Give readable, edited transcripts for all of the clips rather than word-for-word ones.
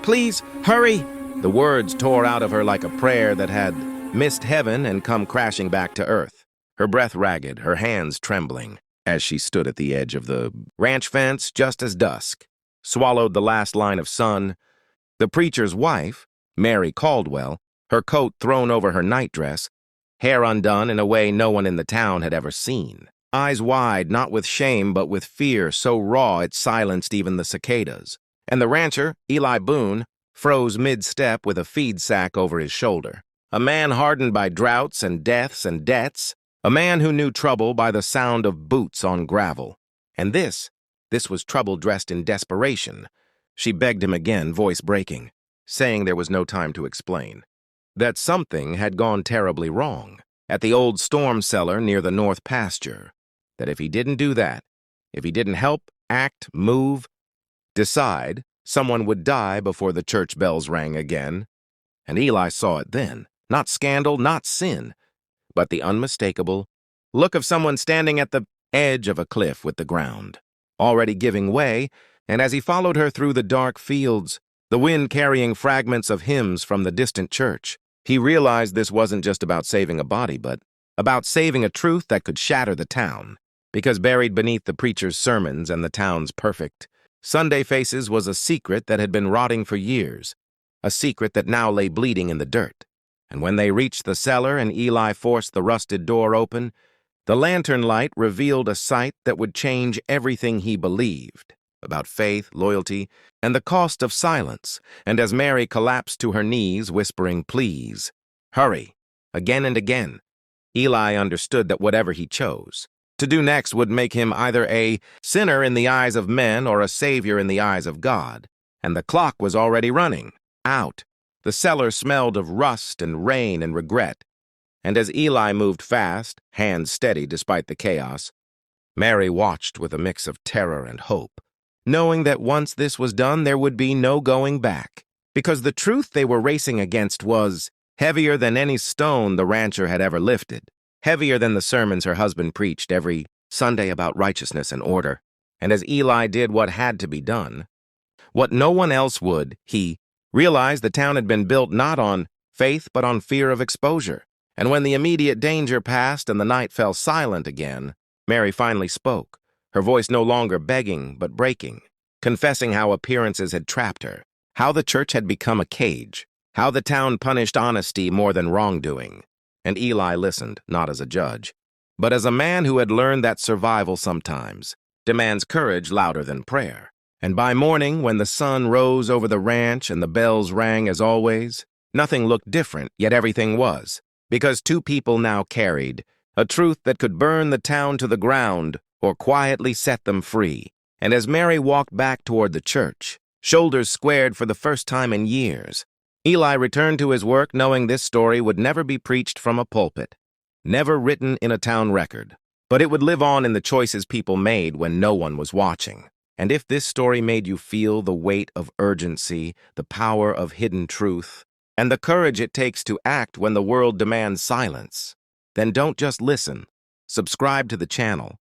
Please, hurry! The words tore out of her like a prayer that had missed heaven and come crashing back to earth. Her breath ragged, her hands trembling, as she stood at the edge of the ranch fence just as dusk swallowed the last line of sun. The preacher's wife, Mary Caldwell, her coat thrown over her nightdress, hair undone in a way no one in the town had ever seen. Eyes wide, not with shame, but with fear so raw it silenced even the cicadas. And the rancher, Eli Boone, froze mid-step with a feed sack over his shoulder. A man hardened by droughts and deaths and debts. A man who knew trouble by the sound of boots on gravel. And this was trouble dressed in desperation. She begged him again, voice breaking, saying there was no time to explain. That something had gone terribly wrong at the old storm cellar near the north pasture. That if he didn't do that, if he didn't help, act, move, decide, someone would die before the church bells rang again. And Eli saw it then. Not scandal, not sin, but the unmistakable look of someone standing at the edge of a cliff with the ground already giving way, and as he followed her through the dark fields, the wind carrying fragments of hymns from the distant church, he realized this wasn't just about saving a body, but about saving a truth that could shatter the town. Because buried beneath the preacher's sermons and the town's perfect Sunday faces was a secret that had been rotting for years, a secret that now lay bleeding in the dirt. And when they reached the cellar and Eli forced the rusted door open, the lantern light revealed a sight that would change everything he believed about faith, loyalty, and the cost of silence. And as Mary collapsed to her knees, whispering, "Please, hurry," again and again, Eli understood that whatever he chose to do next would make him either a sinner in the eyes of men or a savior in the eyes of God. And the clock was already running out. The cellar smelled of rust and rain and regret. And as Eli moved fast, hands steady despite the chaos, Mary watched with a mix of terror and hope, knowing that once this was done, there would be no going back, because the truth they were racing against was heavier than any stone the rancher had ever lifted, heavier than the sermons her husband preached every Sunday about righteousness and order. And as Eli did what had to be done, what no one else would, he realized the town had been built not on faith but on fear of exposure. And when the immediate danger passed and the night fell silent again, Mary finally spoke, her voice no longer begging but breaking, confessing how appearances had trapped her, how the church had become a cage, how the town punished honesty more than wrongdoing. And Eli listened, not as a judge, but as a man who had learned that survival sometimes demands courage louder than prayer. And by morning, when the sun rose over the ranch and the bells rang as always, nothing looked different, yet everything was. Because two people now carried a truth that could burn the town to the ground or quietly set them free. And as Mary walked back toward the church, shoulders squared for the first time in years, Eli returned to his work knowing this story would never be preached from a pulpit, never written in a town record, but it would live on in the choices people made when no one was watching. And if this story made you feel the weight of urgency, the power of hidden truth, and the courage it takes to act when the world demands silence, then don't just listen. Subscribe to the channel.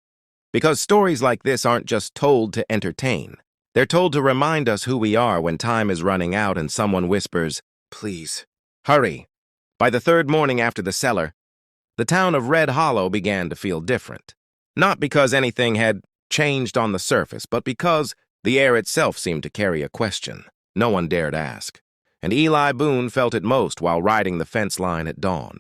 Because stories like this aren't just told to entertain. They're told to remind us who we are when time is running out and someone whispers, "Please, hurry." By the third morning after the cellar, the town of Red Hollow began to feel different. Not because anything had changed on the surface, but because the air itself seemed to carry a question no one dared ask. And Eli Boone felt it most while riding the fence line at dawn,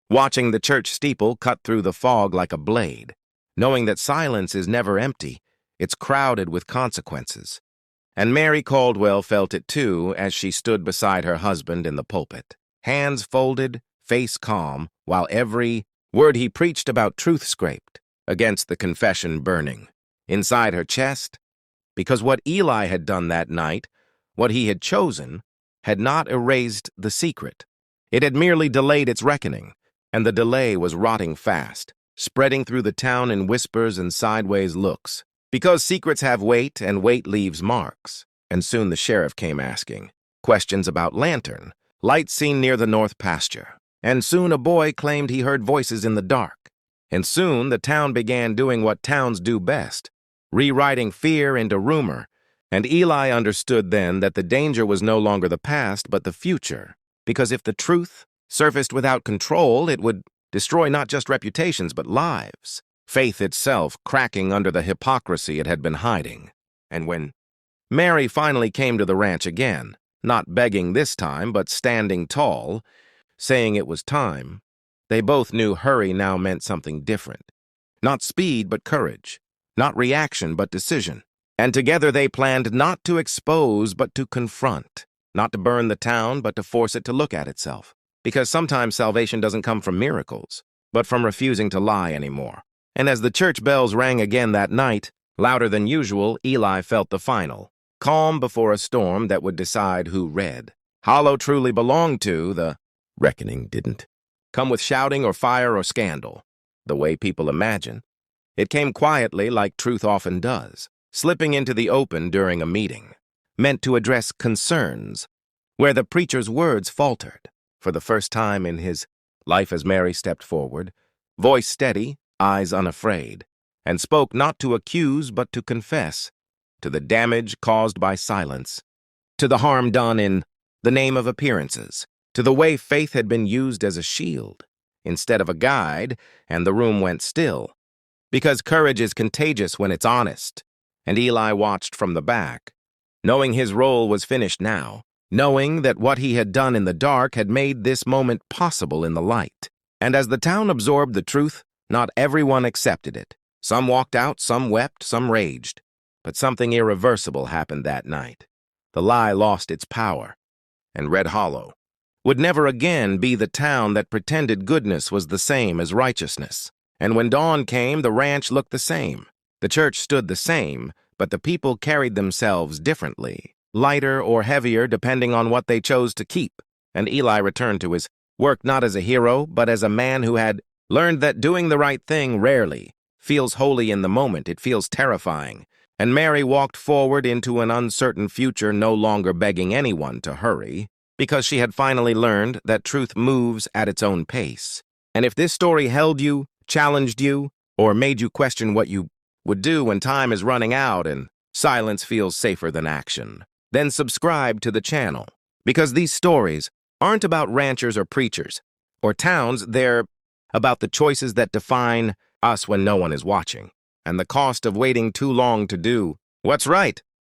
watching the church steeple cut through the fog like a blade, knowing that silence is never empty, it's crowded with consequences. And Mary Caldwell felt it too as she stood beside her husband in the pulpit, hands folded, face calm, while every word he preached about truth scraped against the confession burning inside her chest. Because what Eli had done that night, what he had chosen, had not erased the secret. It had merely delayed its reckoning, and the delay was rotting fast, spreading through the town in whispers and sideways looks. Because secrets have weight, and weight leaves marks. And soon the sheriff came asking questions about lantern, lights seen near the north pasture. And soon a boy claimed he heard voices in the dark. And soon the town began doing what towns do best, rewriting fear into rumor, And Eli understood then that the danger was no longer the past, but the future. Because if the truth surfaced without control, it would destroy not just reputations, but lives. Faith itself cracking under the hypocrisy it had been hiding. And when Mary finally came to the ranch again, not begging this time, but standing tall, saying it was time, they both knew hurry now meant something different. Not speed, but courage. Not reaction, but decision. And together they planned not to expose, but to confront. Not to burn the town, but to force it to look at itself. Because sometimes salvation doesn't come from miracles, but from refusing to lie anymore. And as the church bells rang again that night, louder than usual, Eli felt the final. Calm before a storm that would decide who read. Hollow truly belonged to, the reckoning didn't come with shouting or fire or scandal, the way people imagine. It came quietly like truth often does, slipping into the open during a meeting, meant to address concerns, where the preacher's words faltered. For the first time in his life as Mary stepped forward, voice steady, eyes unafraid, and spoke not to accuse but to confess, to the damage caused by silence, to the harm done in the name of appearances, to the way faith had been used as a shield instead of a guide, and the room went still. Because courage is contagious when it's honest, and Eli watched from the back, knowing his role was finished now, knowing that what he had done in the dark had made this moment possible in the light. And as the town absorbed the truth, not everyone accepted it. Some walked out, some wept, some raged. But something irreversible happened that night. The lie lost its power, and Red Hollow would never again be the town that pretended goodness was the same as righteousness. And when dawn came, the ranch looked the same. The church stood the same, but the people carried themselves differently, lighter or heavier depending on what they chose to keep. And Eli returned to his work not as a hero, but as a man who had learned that doing the right thing rarely feels holy in the moment. It feels terrifying. And Mary walked forward into an uncertain future, no longer begging anyone to hurry, because she had finally learned that truth moves at its own pace. And if this story held you, challenged you, or made you question what you would do when time is running out and silence feels safer than action, then subscribe to the channel. Because these stories aren't about ranchers or preachers or towns, they're about the choices that define us when no one is watching, and the cost of waiting too long to do what's right.